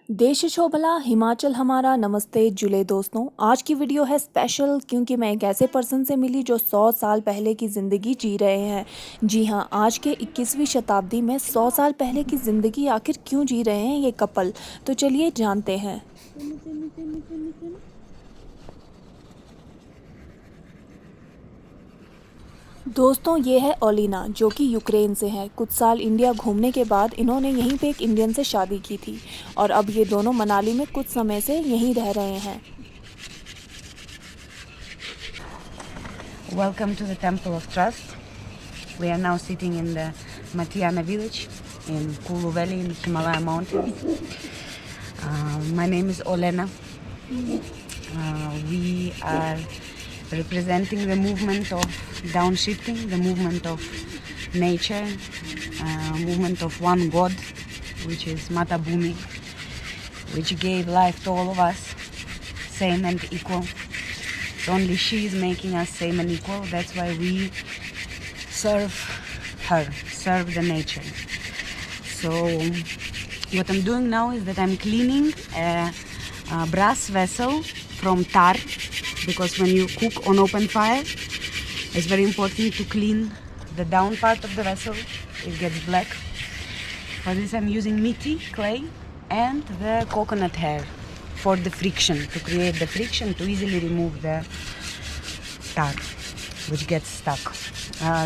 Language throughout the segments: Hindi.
देश शोभला हिमाचल हमारा। नमस्ते जुले दोस्तों, आज की वीडियो है स्पेशल क्योंकि मैं एक ऐसे पर्सन से मिली जो 100 साल पहले की ज़िंदगी जी रहे हैं। जी हाँ, आज के 21वीं शताब्दी में 100 साल पहले की ज़िंदगी आखिर क्यों जी रहे हैं ये कपल, तो चलिए जानते हैं। दोस्तों, ये है ओलिना जो कि यूक्रेन से है। कुछ साल इंडिया घूमने के बाद इन्होंने यहीं पे एक इंडियन से शादी की थी और अब ये दोनों मनाली में कुछ समय से यहीं रह रहे हैं। Welcome to the Temple of Trust. We are now sitting in the Matiana village in Kulu Valley in Himalaya mountains. My name is Olena. We are representing the movement of downshifting, the movement of nature, movement of one God, which is Mata Bhumi, which gave life to all of us, same and equal. So only she is making us same and equal. That's why we serve her, serve the nature. So what I'm doing now is that I'm cleaning a brass vessel from tar, because when you cook on open fire, it's very important to clean the down part of the vessel. It gets black. For this I'm using miti, clay, and the coconut hair for the friction, to create the friction, to easily remove the tar which gets stuck.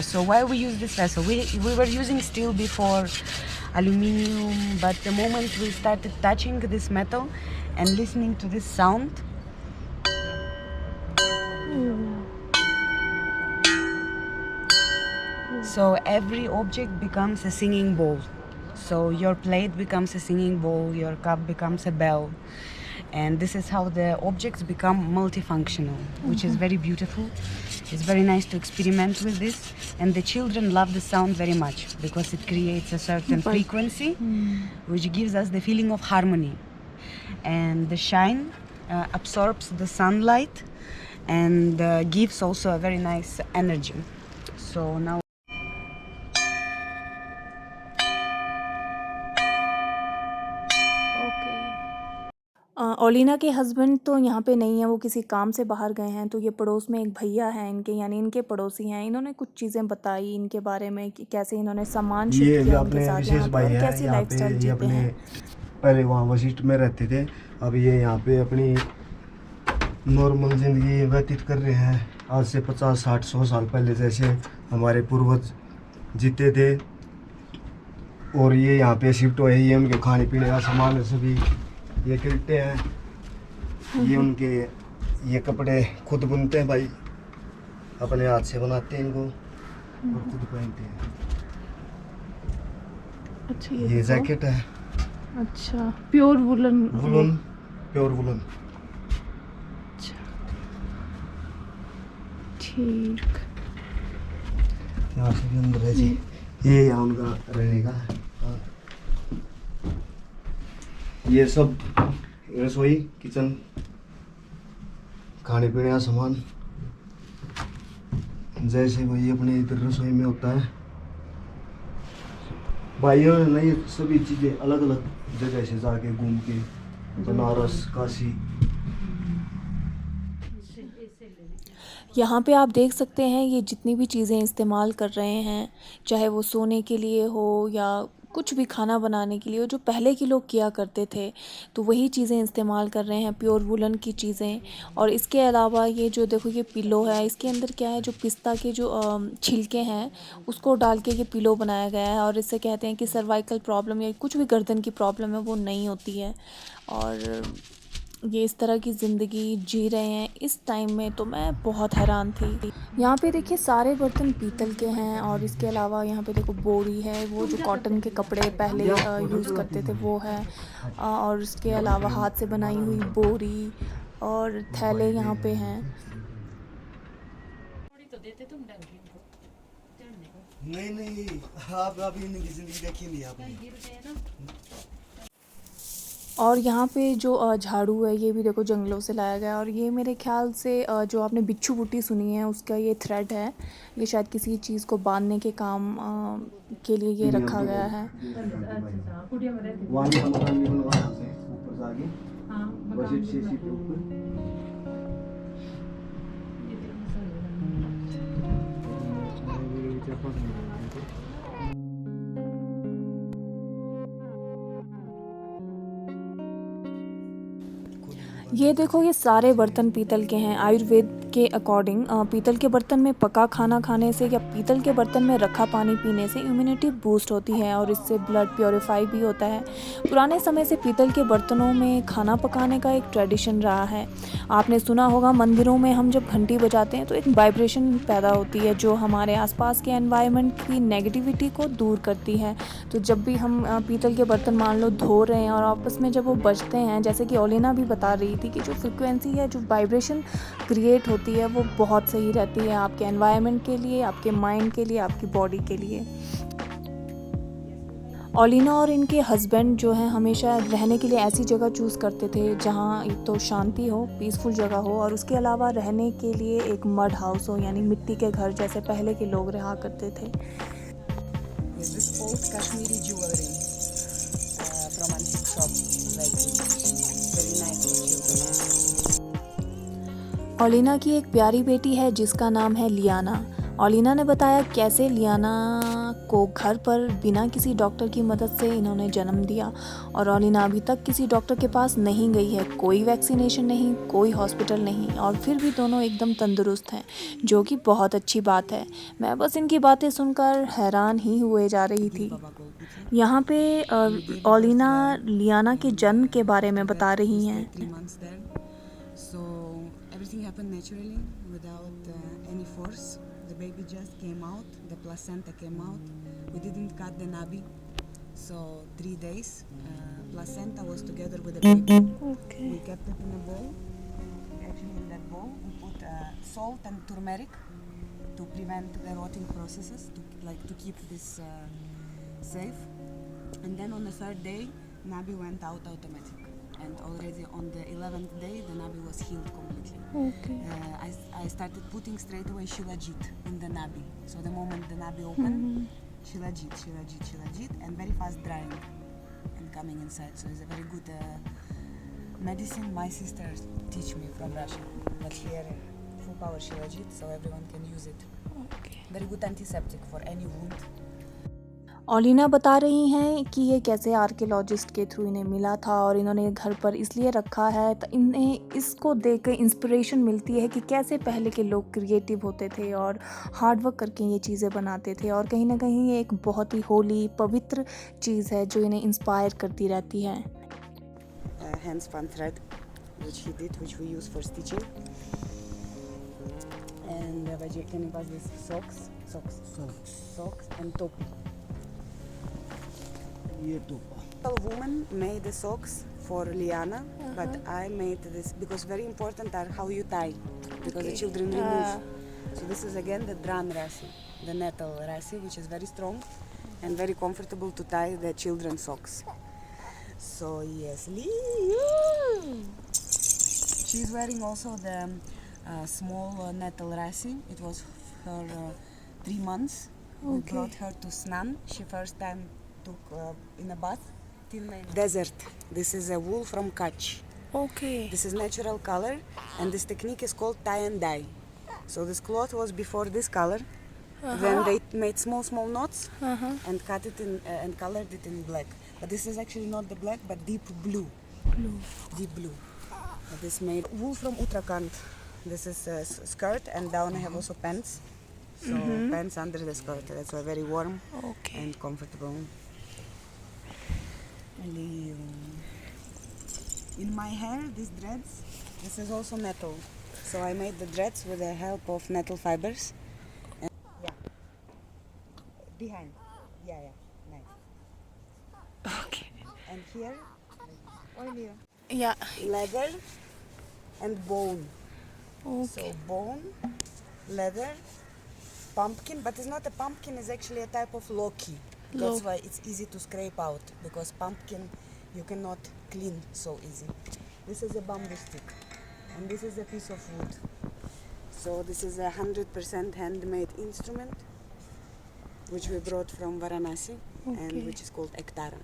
So why we use this vessel? We were using steel before, aluminium, but the moment we started touching this metal and listening to this sound, so every object becomes a singing bowl. So your plate becomes a singing bowl, your cup becomes a bell, and this is how the objects become multifunctional, which is very beautiful. It's very nice to experiment with this, and the children love the sound very much because it creates a certain frequency which gives us the feeling of harmony, and the shine absorbs the sunlight and gives also a very nice energy. So now ओलिना के हस्बैंड तो यहाँ पे नहीं है, वो किसी काम से बाहर गए हैं। तो ये पड़ोस में एक भैया हैं इनके, यानी इनके पड़ोसी हैं। इन्होंने कुछ चीज़ें बताई इनके बारे में कि कैसे इन्होंने सामान शिफ्ट ये किया उनके अपने साथ विशेष यहाँ पे भाई और है कैसी यहाँ पे। लाइफस्टाइल ये जीते अपने हैं। पहले वहाँ वशिष्ठ में रहते थे, अब ये यहाँ पे अपनी नॉर्मल ज़िंदगी व्यतीत कर रहे हैं। आज से 50, 60, 100 साल पहले जैसे हमारे पूर्वज जीते थे। और ये यहाँ पे शिफ्ट हुए, ये उनके खाने पीने का सामान है सभी। ये किल्टे हैं, ये उनके, ये कपड़े खुद बुनते हैं भाई, अपने हाथ से बनाते हैं इनको और खुद पहनते हैं। अच्छा, ये जैकेट है, अच्छा, प्योर वुलन प्योर वुलन। अच्छा, ठीक। यहाँ से भी अंदर है जी, ये यहाँ उनका रहने का है। हाँ। ये सब रसोई, किचन, खाने पीने का सामान जैसे वही अपने इधर रसोई में होता है। भाइयों ने ये सभी चीज़ें अलग अलग जगह से जाके घूम के, बनारस, काशी। यहाँ पे आप देख सकते हैं ये जितनी भी चीज़ें इस्तेमाल कर रहे हैं, चाहे वो सोने के लिए हो या कुछ भी खाना बनाने के लिए हो, जो पहले के लोग किया करते थे, तो वही चीज़ें इस्तेमाल कर रहे हैं, प्योर वुलन की चीज़ें। और इसके अलावा ये जो देखो ये पिलो है, इसके अंदर क्या है, जो पिस्ता के जो छिलके हैं उसको डाल के ये पिलो बनाया गया है। और इससे कहते हैं कि सर्वाइकल प्रॉब्लम या कुछ भी गर्दन की प्रॉब्लम है वो नहीं होती है। और ये इस तरह की ज़िंदगी जी रहे हैं इस टाइम में, तो मैं बहुत हैरान थी। यहाँ पे देखिए सारे बर्तन पीतल के हैं और इसके अलावा यहाँ पे देखो बोरी है, वो जो कॉटन के कपड़े पहले यूज़ करते थे वो है। और इसके अलावा हाथ से बनाई हुई बोरी और थैले यहाँ पे हैं। नहीं, आप अभी इनकी जिंदगी देखी नहीं आपने। और यहाँ पे जो झाड़ू है ये भी देखो जंगलों से लाया गया है। और ये मेरे ख्याल से जो आपने बिच्छू बुट्टी सुनी है उसका ये थ्रेड है, ये शायद किसी चीज़ को बांधने के काम के लिए ये रखा गया है। आगे हाँ बस इट सीसी के ऊपर ये देखो, ये सारे बर्तन पीतल के हैं। आयुर्वेद के अकॉर्डिंग पीतल के बर्तन में पका खाना खाने से या पीतल के बर्तन में रखा पानी पीने से इम्यूनिटी बूस्ट होती है और इससे ब्लड प्योरीफाई भी होता है। पुराने समय से पीतल के बर्तनों में खाना पकाने का एक ट्रेडिशन रहा है। आपने सुना होगा, मंदिरों में हम जब घंटी बजाते हैं तो एक वाइब्रेशन पैदा होती है जो हमारे आसपास के एनवायरनमेंट की नेगेटिविटी को दूर करती है। तो जब भी हम पीतल के बर्तन मान लो धो रहे हैं और आपस में जब वो बजते हैं, जैसे कि ओलिना भी बता रही थी कि जो फ्रिक्वेंसी है, जो वाइब्रेशन क्रिएट होती है, वो बहुत सही रहती है आपके एनवायरनमेंट के लिए, आपके माइंड के लिए, आपकी बॉडी के लिए। ओलिना और इनके हस्बैंड जो हैं हमेशा रहने के लिए ऐसी जगह चूज़ करते थे जहाँ एक तो शांति हो, पीसफुल जगह हो, और उसके अलावा रहने के लिए एक मड हाउस हो, यानी मिट्टी के घर जैसे पहले के लोग रहा करते थे। Yes, this old Kashmiri jewelry from antique shop, like very nice for children. ओलिना की एक प्यारी बेटी है जिसका नाम है लियाना। ओलिना ने बताया कैसे लियाना को घर पर बिना किसी डॉक्टर की मदद से इन्होंने जन्म दिया, और ओलिना अभी तक किसी डॉक्टर के पास नहीं गई है। कोई वैक्सीनेशन नहीं, कोई हॉस्पिटल नहीं, और फिर भी दोनों एकदम तंदुरुस्त हैं, जो कि बहुत अच्छी बात है। मैं बस इनकी बातें सुनकर हैरान ही हुए जा रही थी। यहाँ पे ओलिना लियाना के जन्म के बारे में बता रही हैं। 3 months there. So everything happened naturally without any force. The baby just came out, the placenta came out. We didn't cut the nabi. So 3 days, placenta was together with the baby. Okay. We kept it in a bowl. Actually, in that bowl, we put salt and turmeric to prevent the rotting processes, to keep this safe. And then on the 3rd day, nabi went out automatic. And already on the 11th day, the nabi was healed completely. Okay. I started putting straight away shilajit in the nabi. So the moment the nabi opened, shilajit, and very fast drying and coming inside. So it's a very good medicine. My sister teach me from Russia. But here, full power shilajit, so everyone can use it. Okay. Very good antiseptic for any wound. ओलिना बता रही हैं कि ये कैसे आर्कियोलॉजिस्ट के थ्रू इन्हें मिला था और इन्होंने घर पर इसलिए रखा है, तो इन्हें इसको देख कर इंस्पिरेशन मिलती है कि कैसे पहले के लोग क्रिएटिव होते थे और हार्ड वर्क करके ये चीज़ें बनाते थे, और कहीं ना कहीं ये एक बहुत ही होली, पवित्र चीज़ है जो इन्हें इंस्पायर करती रहती है। Hand spun thread, which he did, which we use for stitching. And Vajay, can you pass this socks and topi. ये टोपा A woman made the socks for Liana, but I made this because very important are how you tie, because the children remove. So this is again the dran rasi, the nettle rasi, which is very strong and very comfortable to tie the children's socks. So yes, she's wearing also the small nettle rasi. It was her 3 months. We brought her to Snan. She first time took in a bath till desert. This is a wool from Kutch. Okay. This is natural color, and this technique is called tie and dye. So this cloth was before this color. Then they made small knots and cut it in and colored it in black. But this is actually not the black, but deep blue. Deep blue. This made wool from Uttarakhand. This is a skirt, and down I have also pants. So pants under the skirt. That's why very warm and comfortable. In my hair, these dreads, this is also nettle. So I made the dreads with the help of nettle fibers. And behind. Nice. Okay. And here, oilier. Yeah. Leather and bone. Okay. So bone, leather, pumpkin, but it's not a pumpkin, it's actually a type of loki. That's why it's easy to scrape out, because pumpkin you cannot clean so easy. This is a bamboo stick, and this is a piece of wood. So this is a 100% handmade instrument, which we brought from Varanasi, and which is called ektara.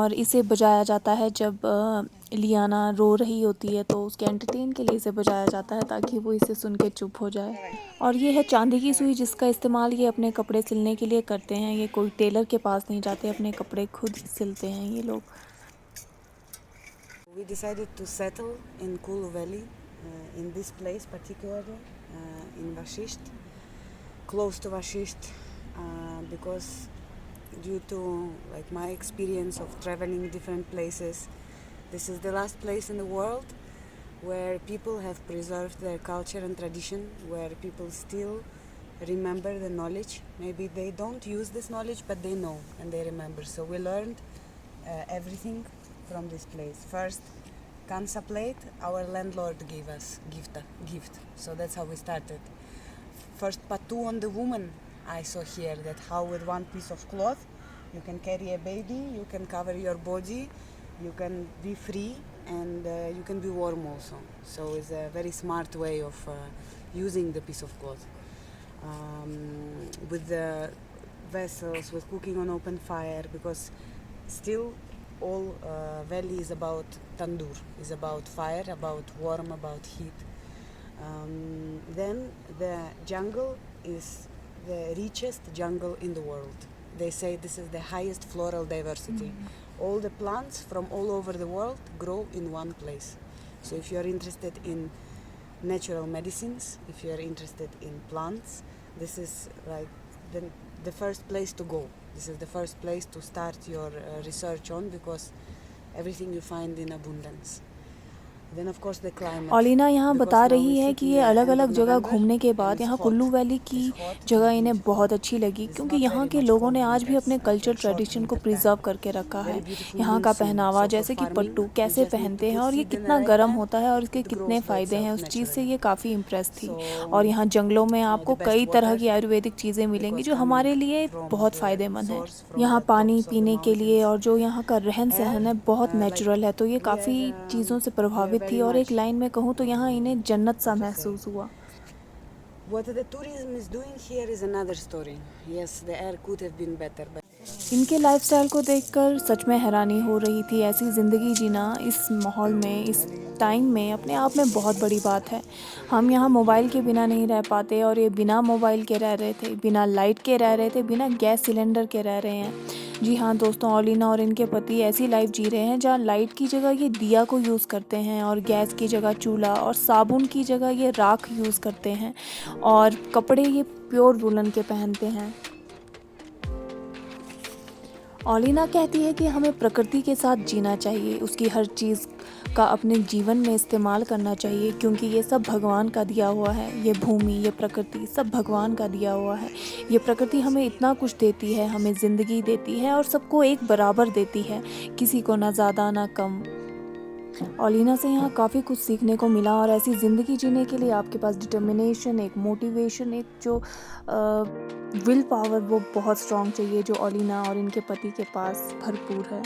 और इसे बजाया जाता है जब लियाना रो रही होती है, तो उसके एंटरटेन के लिए इसे बजाया जाता है ताकि वो इसे सुन के चुप हो जाए। और ये है चांदी की सुई, जिसका इस्तेमाल ये अपने कपड़े सिलने के लिए करते हैं। ये कोई टेलर के पास नहीं जाते, अपने कपड़े खुद ही सिलते हैं ये लोग। We decided to settle in Kulu Valley, in this place particularly, in Vashisht, close to Vashisht, because due to like my experience of traveling different places, this is the last place in the world where people have preserved their culture and tradition, where people still remember the knowledge. Maybe they don't use this knowledge, but they know and they remember. So we learned everything from this place. First, Kansa plate, our landlord gave us gift. So that's how we started. First patu on the woman, I saw here that how with one piece of cloth you can carry a baby, you can cover your body, you can be free, and you can be warm also. So it's a very smart way of using the piece of cloth. With the vessels, with cooking on open fire, because still all valley is about tandoor, is about fire, about warm, about heat. Then the jungle is the richest jungle in the world. They say this is the highest floral diversity. All the plants from all over the world grow in one place. So if you are interested in natural medicines, if you are interested in plants, this is like the first place to go. This is the first place to start your research on, because everything you find in abundance. Then of course the climate. ओलिना यहाँ Because बता now रही we है sit कि in ये the अलग end अलग of जगह November घूमने के and बाद it's यहाँ hot. कुल्लू वैली It's की hot, जगह it's इन्हें beautiful. बहुत अच्छी लगी, It's क्योंकि not यहाँ very के much लोगों ने cold आज भी winters, अपने कल्चर short ट्रेडिशन को winter प्रिजर्व time. करके रखा Very है। beautiful यहाँ का monsoon. पहनावा So for जैसे कि farming, पट्टू you कैसे just need to पहनते हैं put और ये seed in the कितना right गर्म time. होता है और इसके It कितने grows by फ़ायदे हैं, itself उस चीज़ से naturally. ये काफ़ी इम्प्रेस थी। So और यहाँ जंगलों में आपको the best कई तरह water, की आयुर्वेदिक चीज़ें मिलेंगी because जो coming हमारे लिए from बहुत the फ़ायदेमंद हैं। source, from यहाँ the पानी tops of the पीने के लिए mountains. और जो यहाँ का रहन Air, सहन है बहुत like नेचुरल है, तो ये we काफ़ी are चीज़ों से we are प्रभावित थी। very और एक much, लाइन में कहूँ तो यहाँ इन्हें जन्नत सा how to say, महसूस हुआ। what the tourism is doing here is another story. Yes, the air could have been better, but इनके लाइफस्टाइल को देखकर सच में हैरानी हो रही थी। ऐसी ज़िंदगी जीना इस माहौल में, इस टाइम में अपने आप में बहुत बड़ी बात है। हम यहाँ मोबाइल के बिना नहीं रह पाते और ये बिना मोबाइल के रह रहे थे, बिना लाइट के रह रहे थे, बिना गैस सिलेंडर के रह रहे हैं। जी हाँ दोस्तों, ओलिना और इनके पति ऐसी लाइफ जी रहे हैं जहाँ लाइट की जगह ये दिया को यूज़ करते हैं और गैस की जगह चूल्हा और साबुन की जगह ये राख यूज़ करते हैं और कपड़े ये प्योर वूलन के पहनते हैं। ओलिना कहती है कि हमें प्रकृति के साथ जीना चाहिए, उसकी हर चीज़ का अपने जीवन में इस्तेमाल करना चाहिए, क्योंकि ये सब भगवान का दिया हुआ है। ये भूमि, ये प्रकृति सब भगवान का दिया हुआ है। ये प्रकृति हमें इतना कुछ देती है, हमें ज़िंदगी देती है और सबको एक बराबर देती है, किसी को ना ज़्यादा ना कम। ओलिना से यहाँ काफ़ी कुछ सीखने को मिला और ऐसी ज़िंदगी जीने के लिए आपके पास डिटर्मिनेशन, एक मोटिवेशन, एक जो विल पावर वो बहुत स्ट्रॉन्ग चाहिए, जो ओलिना और इनके पति के पास भरपूर है।